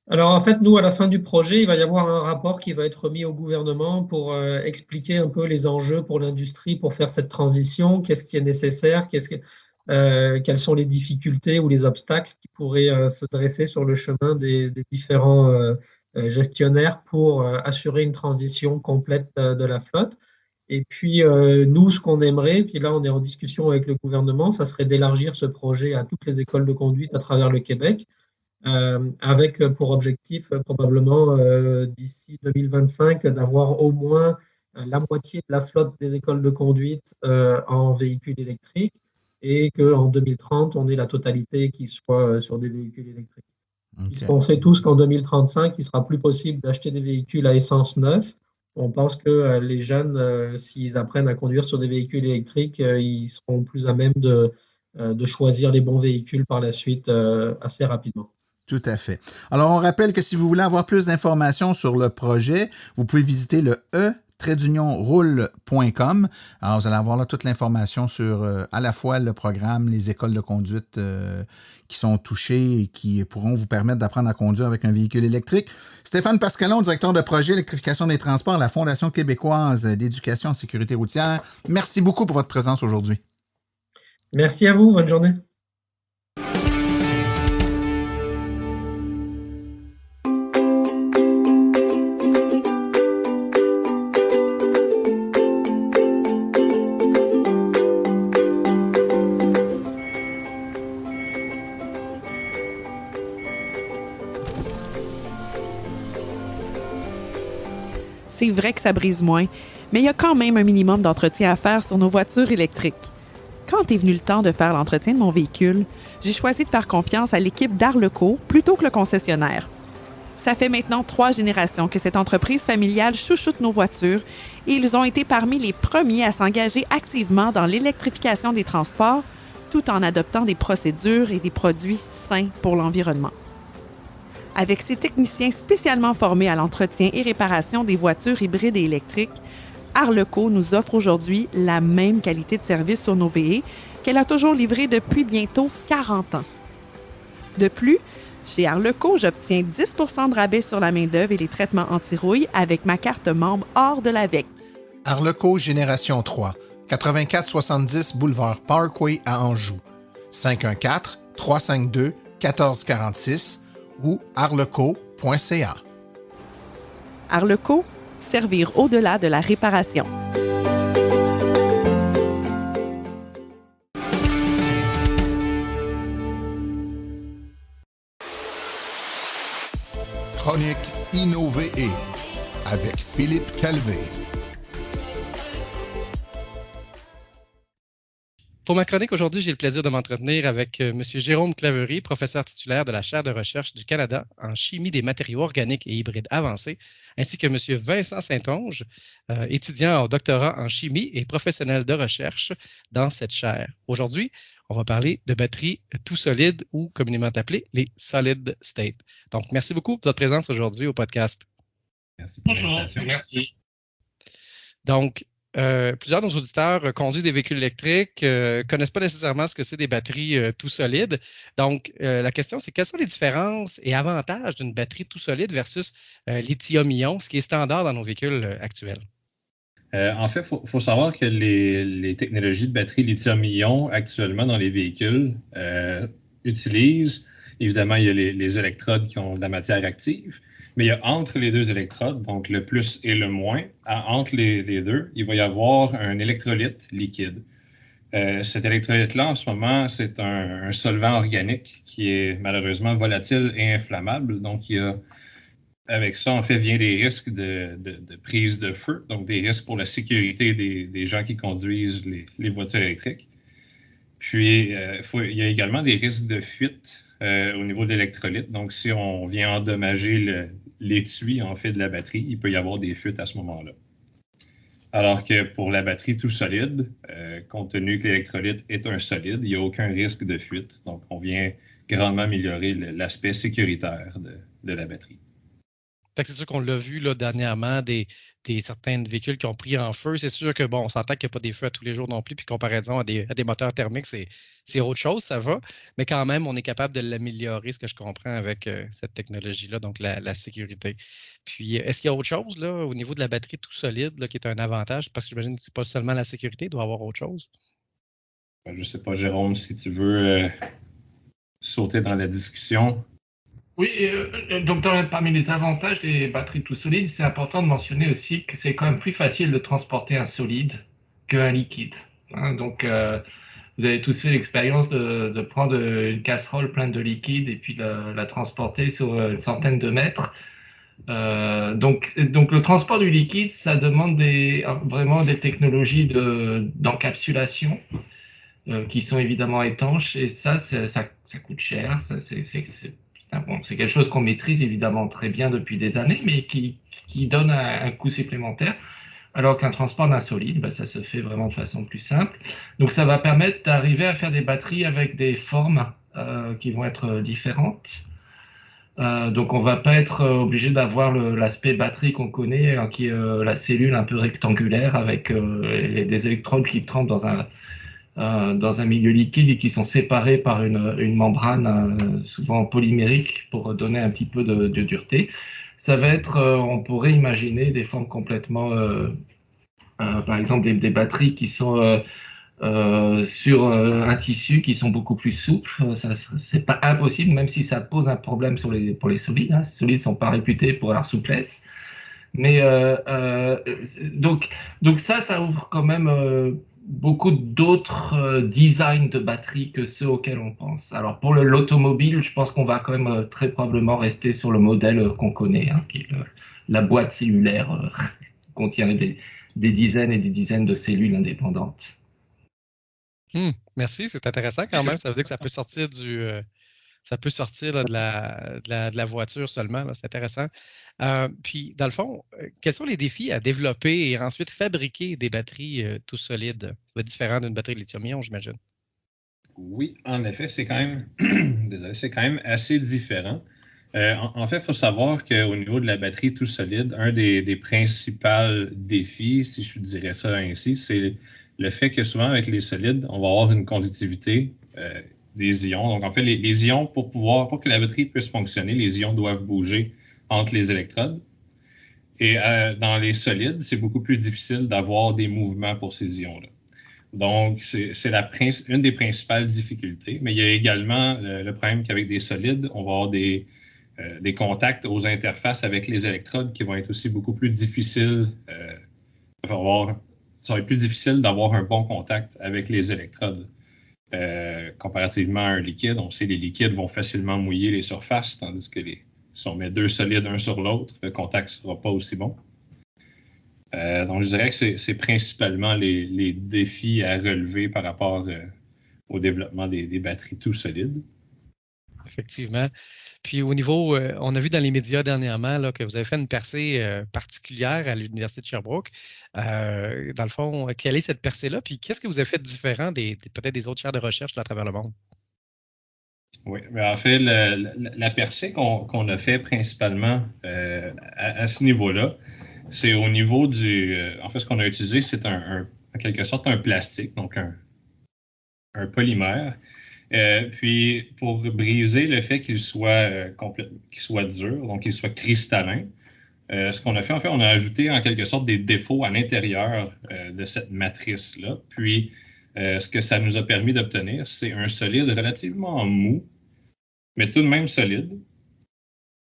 [SPEAKER 4] Alors, en fait, nous, à la fin du projet, il va y avoir un rapport qui va être remis au gouvernement pour expliquer un peu les enjeux pour l'industrie pour faire cette transition, qu'est-ce qui est nécessaire, quelles sont les difficultés ou les obstacles qui pourraient se dresser sur le chemin des différents gestionnaires pour assurer une transition complète de la flotte. Et puis, nous, ce qu'on aimerait, puis là, on est en discussion avec le gouvernement, ça serait d'élargir ce projet à toutes les écoles de conduite à travers le Québec. Avec pour objectif probablement d'ici 2025 d'avoir au moins la moitié de la flotte des écoles de conduite en véhicules électriques et qu'en 2030, on ait la totalité qui soit sur des véhicules électriques.
[SPEAKER 3] OK.
[SPEAKER 4] Puisqu'on sait tous qu'en 2035, il ne sera plus possible d'acheter des véhicules à essence neufs. On pense que les jeunes, s'ils apprennent à conduire sur des véhicules électriques, ils seront plus à même de choisir les bons véhicules par la suite assez rapidement.
[SPEAKER 3] Tout à fait. Alors, on rappelle que si vous voulez avoir plus d'informations sur le projet, vous pouvez visiter le e-roule.com. Alors, vous allez avoir là toute l'information sur à la fois le programme, les écoles de conduite qui sont touchées et qui pourront vous permettre d'apprendre à conduire avec un véhicule électrique. Stéphane Pascalon, directeur de projet électrification des transports à la Fondation québécoise d'éducation en sécurité routière. Merci beaucoup pour votre présence aujourd'hui.
[SPEAKER 4] Merci à vous. Bonne journée.
[SPEAKER 8] C'est vrai que ça brise moins, mais il y a quand même un minimum d'entretien à faire sur nos voitures électriques. Quand est venu le temps de faire l'entretien de mon véhicule, j'ai choisi de faire confiance à l'équipe d'Arleco plutôt que le concessionnaire. Ça fait maintenant 3 générations que cette entreprise familiale chouchoute nos voitures et ils ont été parmi les premiers à s'engager activement dans l'électrification des transports tout en adoptant des procédures et des produits sains pour l'environnement. Avec ses techniciens spécialement formés à l'entretien et réparation des voitures hybrides et électriques, Arleco nous offre aujourd'hui la même qualité de service sur nos VE qu'elle a toujours livré depuis bientôt 40 ans. De plus, chez Arleco, j'obtiens 10 % de rabais sur la main-d'œuvre et les traitements anti-rouille avec ma carte membre hors de l'AVEC.
[SPEAKER 3] Arleco Génération 3, 8470 Boulevard Parkway à Anjou. 514-352-1446 ou arleco.ca.
[SPEAKER 8] Arleco, servir au-delà de la réparation.
[SPEAKER 1] Chronique Innover avec Philippe Calvé.
[SPEAKER 9] Pour ma chronique aujourd'hui, j'ai le plaisir de m'entretenir avec M. Jérôme Claverie, professeur titulaire de la chaire de recherche du Canada en chimie des matériaux organiques et hybrides avancés, ainsi que M. Vincent Saint-Onge, étudiant au doctorat en chimie et professionnel de recherche dans cette chaire. Aujourd'hui, on va parler de batteries tout solides ou communément appelées les solid state. Donc, merci beaucoup de votre présence aujourd'hui au podcast.
[SPEAKER 10] Merci pour l'invitation. Merci.
[SPEAKER 9] Donc, plusieurs de nos auditeurs conduisent des véhicules électriques, connaissent pas nécessairement ce que c'est des batteries tout solides. Donc, la question, c'est quelles sont les différences et avantages d'une batterie tout solide versus lithium-ion, ce qui est standard dans nos véhicules actuels?
[SPEAKER 10] En fait, faut savoir que les technologies de batterie lithium-ion actuellement dans les véhicules utilisent, évidemment, il y a les électrodes qui ont de la matière active, mais il y a entre les deux électrodes, donc le plus et le moins, entre les deux, il va y avoir un électrolyte liquide. Cet électrolyte-là, en ce moment, c'est un solvant organique qui est malheureusement volatile et inflammable. Donc, avec ça, en fait, vient des risques de prise de feu, donc des risques pour la sécurité des gens qui conduisent les voitures électriques. Puis, il y a également des risques de fuite au niveau de l'électrolyte. Donc, si on vient endommager l'étui, en fait, de la batterie, il peut y avoir des fuites à ce moment-là. Alors que pour la batterie tout solide, compte tenu que l'électrolyte est un solide, il n'y a aucun risque de fuite. Donc, on vient grandement améliorer l'aspect sécuritaire de la batterie.
[SPEAKER 9] C'est sûr qu'on l'a vu là, dernièrement, certains véhicules qui ont pris en feu. C'est sûr que, bon, on s'entend qu'il n'y a pas des feux à tous les jours non plus, puis comparaison à des moteurs thermiques, c'est autre chose, ça va. Mais quand même, on est capable de l'améliorer, ce que je comprends avec cette technologie-là, donc la sécurité. Puis, est-ce qu'il y a autre chose là, au niveau de la batterie tout solide là, qui est un avantage? Parce que j'imagine que ce n'est pas seulement la sécurité, il doit y avoir autre chose.
[SPEAKER 10] Je ne sais pas, Jérôme, si tu veux sauter dans la discussion.
[SPEAKER 11] Oui, donc parmi les avantages des batteries tout solides, c'est important de mentionner aussi que c'est quand même plus facile de transporter un solide qu'un liquide. Donc, vous avez tous fait l'expérience de prendre une casserole pleine de liquide et puis de la transporter sur une centaine de mètres. Donc le transport du liquide, ça demande vraiment des technologies d'encapsulation. qui sont évidemment étanches, et ça coûte cher. C'est quelque chose qu'on maîtrise évidemment très bien depuis des années, mais qui donne un coût supplémentaire. Alors qu'un transport d'un solide, ça se fait vraiment de façon plus simple. Donc ça va permettre d'arriver à faire des batteries avec des formes qui vont être différentes. Donc on va pas être obligé d'avoir l'aspect batterie qu'on connaît, qui est la cellule un peu rectangulaire avec des électrodes qui trempent dans un milieu liquide et qui sont séparés par une membrane souvent polymérique pour donner un petit peu de dureté. Ça va être, on pourrait imaginer des formes complètement, par exemple des batteries qui sont sur un tissu qui sont beaucoup plus souples. C'est pas impossible, même si ça pose un problème pour les solides. Les solides sont pas réputés pour leur souplesse. Mais donc ça ouvre quand même beaucoup d'autres designs de batteries que ceux auxquels on pense. Alors pour l'automobile, je pense qu'on va quand même très probablement rester sur le modèle qu'on connaît, qui est la boîte cellulaire qui contient des dizaines et des dizaines de cellules indépendantes.
[SPEAKER 9] Merci, c'est intéressant quand même. Ça veut dire que ça peut sortir de la voiture seulement. C'est intéressant. Puis, dans le fond, quels sont les défis à développer et ensuite fabriquer des batteries tout solides? Ça va être différent d'une batterie lithium-ion, j'imagine.
[SPEAKER 10] Oui, en effet, c'est quand même c'est quand même assez différent. En fait, il faut savoir qu'au niveau de la batterie tout solide, un des principaux défis, si je dirais ça ainsi, c'est le fait que souvent avec les solides, on va avoir une conductivité des ions. Donc en fait, les ions, pour que la batterie puisse fonctionner, les ions doivent bouger entre les électrodes. Et dans les solides, c'est beaucoup plus difficile d'avoir des mouvements pour ces ions-là. Donc c'est une des principales difficultés. Mais il y a également le problème qu'avec des solides, on va avoir des contacts aux interfaces avec les électrodes qui vont être aussi beaucoup plus difficiles. Ça va être plus difficile d'avoir un bon contact avec les électrodes. Comparativement à un liquide, on sait que les liquides vont facilement mouiller les surfaces, tandis que si on met deux solides un sur l'autre, le contact ne sera pas aussi bon. Donc, je dirais que c'est principalement les défis à relever par rapport au développement des batteries tout solides.
[SPEAKER 9] Effectivement. Puis au niveau, on a vu dans les médias dernièrement là, que vous avez fait une percée particulière à l'Université de Sherbrooke. Dans le fond, quelle est cette percée-là? Puis qu'est-ce que vous avez fait de différent peut-être des autres chaires de recherche là, à travers le monde?
[SPEAKER 10] Oui, mais en fait, la percée qu'on a fait principalement à ce niveau-là, c'est au niveau en fait, ce qu'on a utilisé, c'est en quelque sorte un plastique, donc un polymère. Puis pour briser le fait qu'il soit dur, donc qu'il soit cristallin, ce qu'on a fait, en fait, on a ajouté en quelque sorte des défauts à l'intérieur de cette matrice-là. Puis ce que ça nous a permis d'obtenir, c'est un solide relativement mou, mais tout de même solide,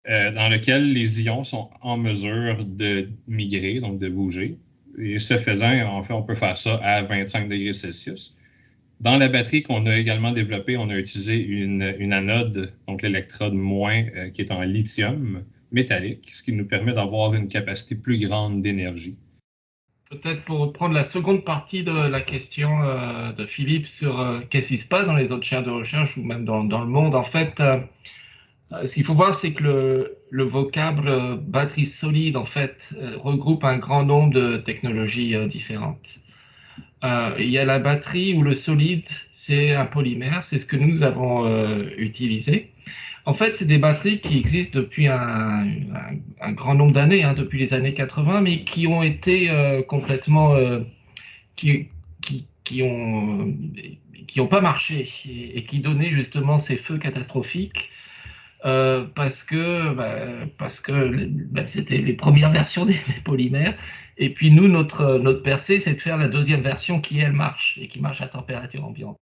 [SPEAKER 10] dans lequel les ions sont en mesure de migrer, donc de bouger. Et ce faisant, en fait, on peut faire ça à 25 degrés Celsius. Dans la batterie qu'on a également développée, on a utilisé une anode, donc l'électrode moins, qui est en lithium métallique, ce qui nous permet d'avoir une capacité plus grande d'énergie.
[SPEAKER 11] Peut-être pour reprendre la seconde partie de la question de Philippe sur qu'est-ce qui se passe dans les autres chaires de recherche ou même dans le monde. En fait, ce qu'il faut voir, c'est que le vocable batterie solide, en fait, regroupe un grand nombre de technologies différentes. Il y a la batterie où le solide, c'est un polymère, c'est ce que nous avons utilisé. En fait, c'est des batteries qui existent depuis un grand nombre d'années, depuis les années 80, mais qui ont été complètement, qui ont pas marché et qui donnaient justement ces feux catastrophiques parce que c'était les premières versions des polymères. Et puis nous, notre percée, c'est de faire la deuxième version qui, elle, marche et qui marche à température ambiante.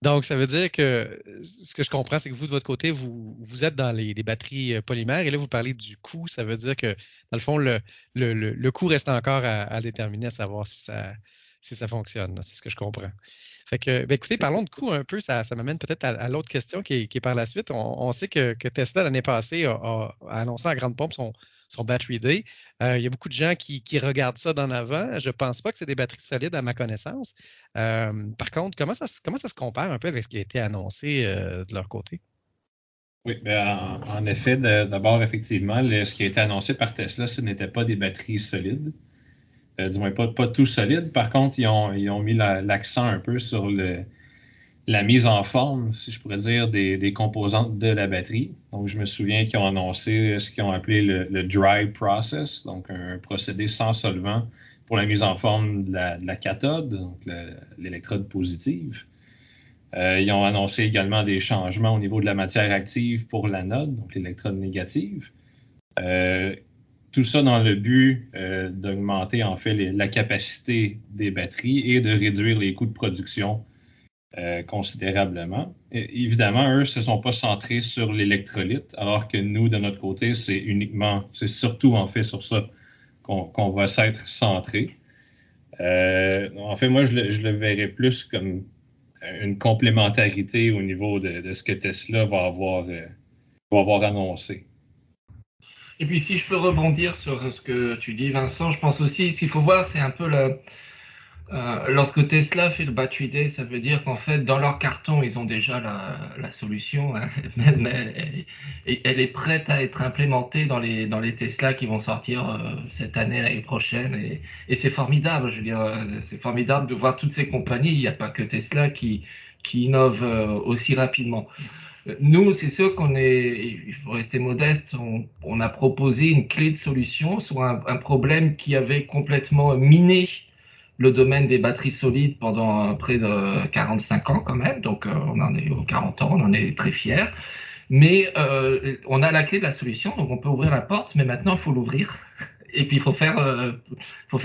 [SPEAKER 9] Donc, ça veut dire que ce que je comprends, c'est que vous, de votre côté, vous êtes dans les batteries polymères et là, vous parlez du coût. Ça veut dire que, dans le fond, le coût reste encore à déterminer, à savoir si ça fonctionne. C'est ce que je comprends. Fait que, écoutez, parlons de coût un peu. Ça m'amène peut-être à l'autre question qui est par la suite. On sait que Tesla, l'année passée, a annoncé en grande pompe son Battery Day. Il y a beaucoup de gens qui regardent ça d'en avant. Je ne pense pas que c'est des batteries solides à ma connaissance. Par contre, comment ça se compare un peu avec ce qui a été annoncé de leur côté?
[SPEAKER 10] Oui, en effet, d'abord, effectivement, ce qui a été annoncé par Tesla, ce n'était pas des batteries solides. Du moins, pas tout solide. Par contre, ils ont mis l'accent un peu sur la mise en forme, si je pourrais dire, des composantes de la batterie. Donc, je me souviens qu'ils ont annoncé ce qu'ils ont appelé le dry process, donc un procédé sans solvant pour la mise en forme de la cathode, donc l'électrode positive. Ils ont annoncé également des changements au niveau de la matière active pour l'anode, donc l'électrode négative. Tout ça dans le but d'augmenter en fait la capacité des batteries et de réduire les coûts de production considérablement. Et, évidemment, eux ne se sont pas centrés sur l'électrolyte, alors que nous, de notre côté, c'est surtout en fait sur ça qu'on va s'être centré. En fait, moi, je le verrais plus comme une complémentarité au niveau de ce que Tesla va avoir annoncé.
[SPEAKER 11] Et puis, si je peux rebondir sur ce que tu dis, Vincent, je pense aussi, ce qu'il faut voir, c'est un peu lorsque Tesla fait le Battery Day, ça veut dire qu'en fait, dans leur carton, ils ont déjà la solution, hein, mais elle est prête à être implémentée dans les Tesla qui vont sortir cette année, l'année prochaine. Et c'est formidable, je veux dire, c'est formidable de voir toutes ces compagnies. Il n'y a pas que Tesla qui innove aussi rapidement. Nous, c'est sûr il faut rester modeste, on a proposé une clé de solution sur un problème qui avait complètement miné le domaine des batteries solides pendant près de 45 ans quand même, donc on en est aux 40 ans, on en est très fiers, mais on a la clé de la solution, donc on peut ouvrir la porte, mais maintenant il faut l'ouvrir, et puis il faut faire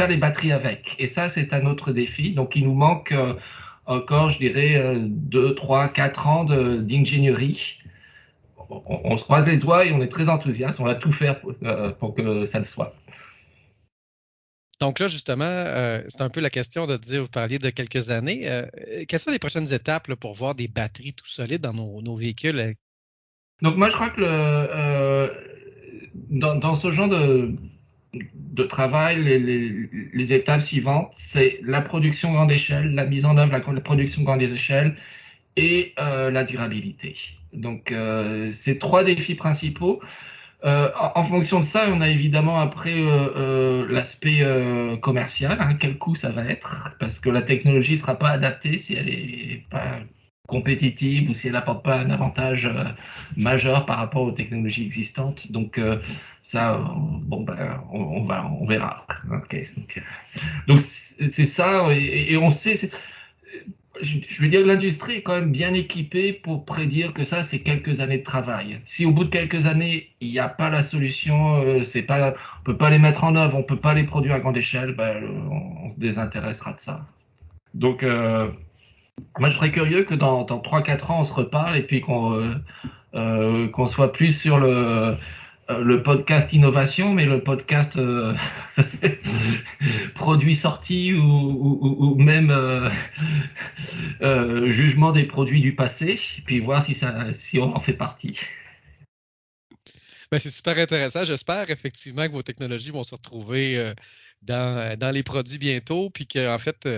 [SPEAKER 11] les batteries avec, et ça c'est un autre défi, donc il nous manque encore, je dirais, 2, 3, 4 ans d'ingénierie. On se croise les doigts et on est très enthousiaste. On va tout faire pour que ça le soit.
[SPEAKER 9] Donc là, justement, c'est un peu la question de dire, vous parliez de quelques années. Quelles sont les prochaines étapes là, pour voir des batteries tout solides dans nos véhicules?
[SPEAKER 11] Donc moi, je crois que dans ce genre de travail, les étapes suivantes, c'est la production grande échelle, la mise en œuvre, la production grande échelle et la durabilité. Donc, c'est 3 défis principaux. En fonction de ça, on a évidemment après l'aspect commercial, hein, quel coût ça va être, parce que la technologie ne sera pas adaptée si elle n'est pas compétitive ou si elle n'apporte pas un avantage majeur par rapport aux technologies existantes. Donc ça, on verra. Okay, donc c'est ça, et on sait, je veux dire que l'industrie est quand même bien équipée pour prédire que ça, c'est quelques années de travail. Si au bout de quelques années, il n'y a pas la solution, on ne peut pas les mettre en œuvre, on ne peut pas les produire à grande échelle, on se désintéressera de ça. Donc, moi, je serais curieux que dans 3-4 ans, on se reparle et puis qu'on soit plus sur le podcast innovation, mais le podcast produits sortis ou même jugement des produits du passé, puis voir si on en fait partie.
[SPEAKER 9] Ben, c'est super intéressant. J'espère effectivement que vos technologies vont se retrouver dans les produits bientôt, puis qu'en fait,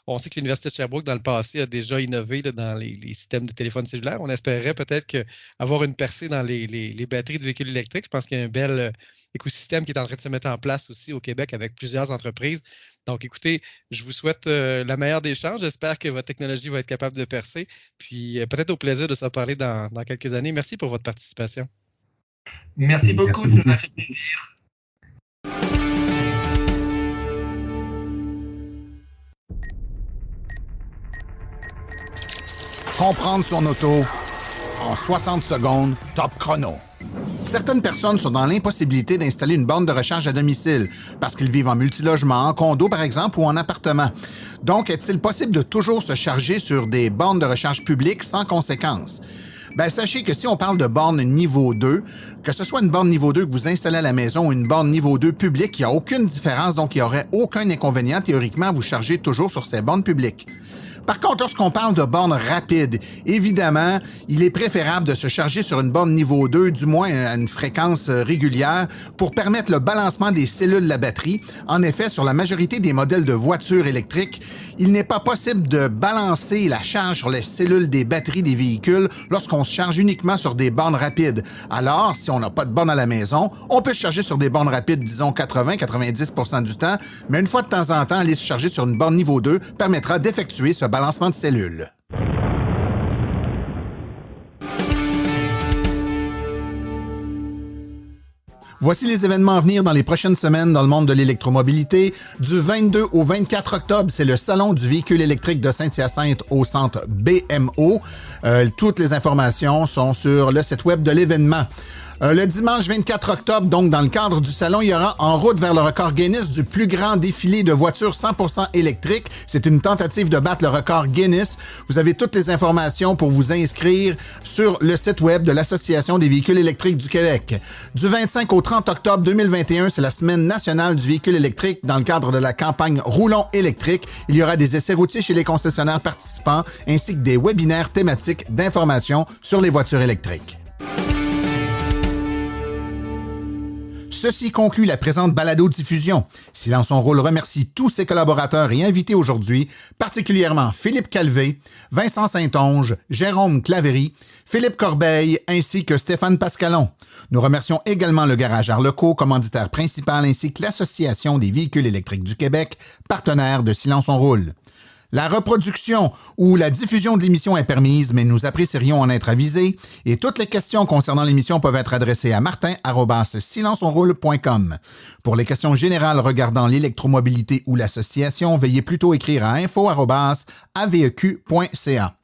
[SPEAKER 9] on sait que l'Université de Sherbrooke, dans le passé, a déjà innové là, dans les systèmes de téléphone cellulaire. On espérait peut-être avoir une percée dans les batteries de véhicules électriques. Je pense qu'il y a un bel écosystème qui est en train de se mettre en place aussi au Québec avec plusieurs entreprises. Donc, écoutez, je vous souhaite la meilleure des chances. J'espère que votre technologie va être capable de percer. Puis, peut-être au plaisir de s'en parler dans quelques années. Merci pour votre participation.
[SPEAKER 11] Merci beaucoup, ça m'a fait plaisir.
[SPEAKER 3] Comprendre son auto en 60 secondes, top chrono. Certaines personnes sont dans l'impossibilité d'installer une borne de recharge à domicile parce qu'ils vivent en multilogement, en condo par exemple ou en appartement. Donc, est-il possible de toujours se charger sur des bornes de recharge publiques sans conséquence? Ben, sachez que si on parle de borne niveau 2, que ce soit une borne niveau 2 que vous installez à la maison ou une borne niveau 2 publique, il n'y a aucune différence, donc il n'y aurait aucun inconvénient théoriquement à vous charger toujours sur ces bornes publiques. Par contre, lorsqu'on parle de bornes rapides, évidemment, il est préférable de se charger sur une borne niveau 2, du moins à une fréquence régulière, pour permettre le balancement des cellules de la batterie. En effet, sur la majorité des modèles de voitures électriques, il n'est pas possible de balancer la charge sur les cellules des batteries des véhicules lorsqu'on se charge uniquement sur des bornes rapides. Alors, si on n'a pas de borne à la maison, on peut se charger sur des bornes rapides, disons 80-90% du temps, mais une fois de temps en temps, aller se charger sur une borne niveau 2 permettra d'effectuer ce balancement de cellules. Voici les événements à venir dans les prochaines semaines dans le monde de l'électromobilité. Du 22 au 24 octobre, c'est le Salon du véhicule électrique de Saint-Hyacinthe au centre BMO. Toutes les informations sont sur le site web de l'événement. Le dimanche 24 octobre, donc dans le cadre du salon, il y aura En route vers le record Guinness du plus grand défilé de voitures 100% électriques. C'est une tentative de battre le record Guinness. Vous avez toutes les informations pour vous inscrire sur le site web de l'Association des véhicules électriques du Québec. Du 25 au 30 octobre 2021, c'est la Semaine nationale du véhicule électrique. Dans le cadre de la campagne Roulons électrique, il y aura des essais routiers chez les concessionnaires participants ainsi que des webinaires thématiques d'information sur les voitures électriques. Ceci conclut la présente balado-diffusion. Silence on roule remercie tous ses collaborateurs et invités aujourd'hui, particulièrement Philippe Calvé, Vincent Saint-Onge, Jérôme Claverie, Philippe Corbeil ainsi que Stéphane Pascalon. Nous remercions également le Garage Arleco, commanditaire principal, ainsi que l'Association des véhicules électriques du Québec, partenaire de Silence on roule. La reproduction ou la diffusion de l'émission est permise, mais nous apprécierions en être avisés et toutes les questions concernant l'émission peuvent être adressées à martin@silenceonroule.com. Pour les questions générales regardant l'électromobilité ou l'association, veuillez plutôt écrire à info@aveq.ca.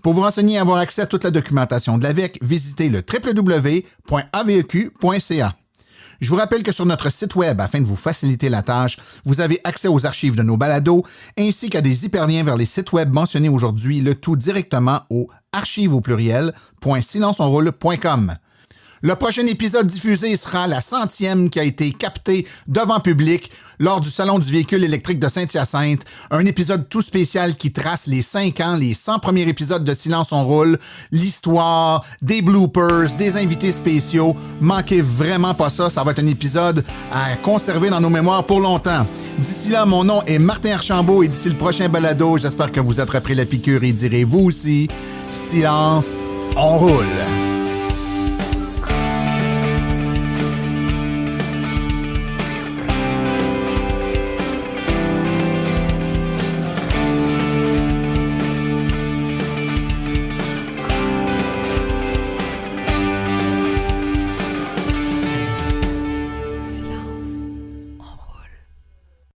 [SPEAKER 3] Pour vous renseigner et avoir accès à toute la documentation de l'AVEQ, visitez le www.aveq.ca. Je vous rappelle que sur notre site web, afin de vous faciliter la tâche, vous avez accès aux archives de nos balados ainsi qu'à des hyperliens vers les sites web mentionnés aujourd'hui, le tout directement au archives.silenceonroule.com. Le prochain épisode diffusé sera la 100e qui a été capté devant public lors du Salon du véhicule électrique de Saint-Hyacinthe. Un épisode tout spécial qui trace les 5 ans, les 100 premiers épisodes de Silence on roule, l'histoire, des bloopers, des invités spéciaux. Manquez vraiment pas ça, ça va être un épisode à conserver dans nos mémoires pour longtemps. D'ici là, mon nom est Martin Archambault et d'ici le prochain balado, j'espère que vous attraperez la piqûre et direz vous aussi, silence, on roule.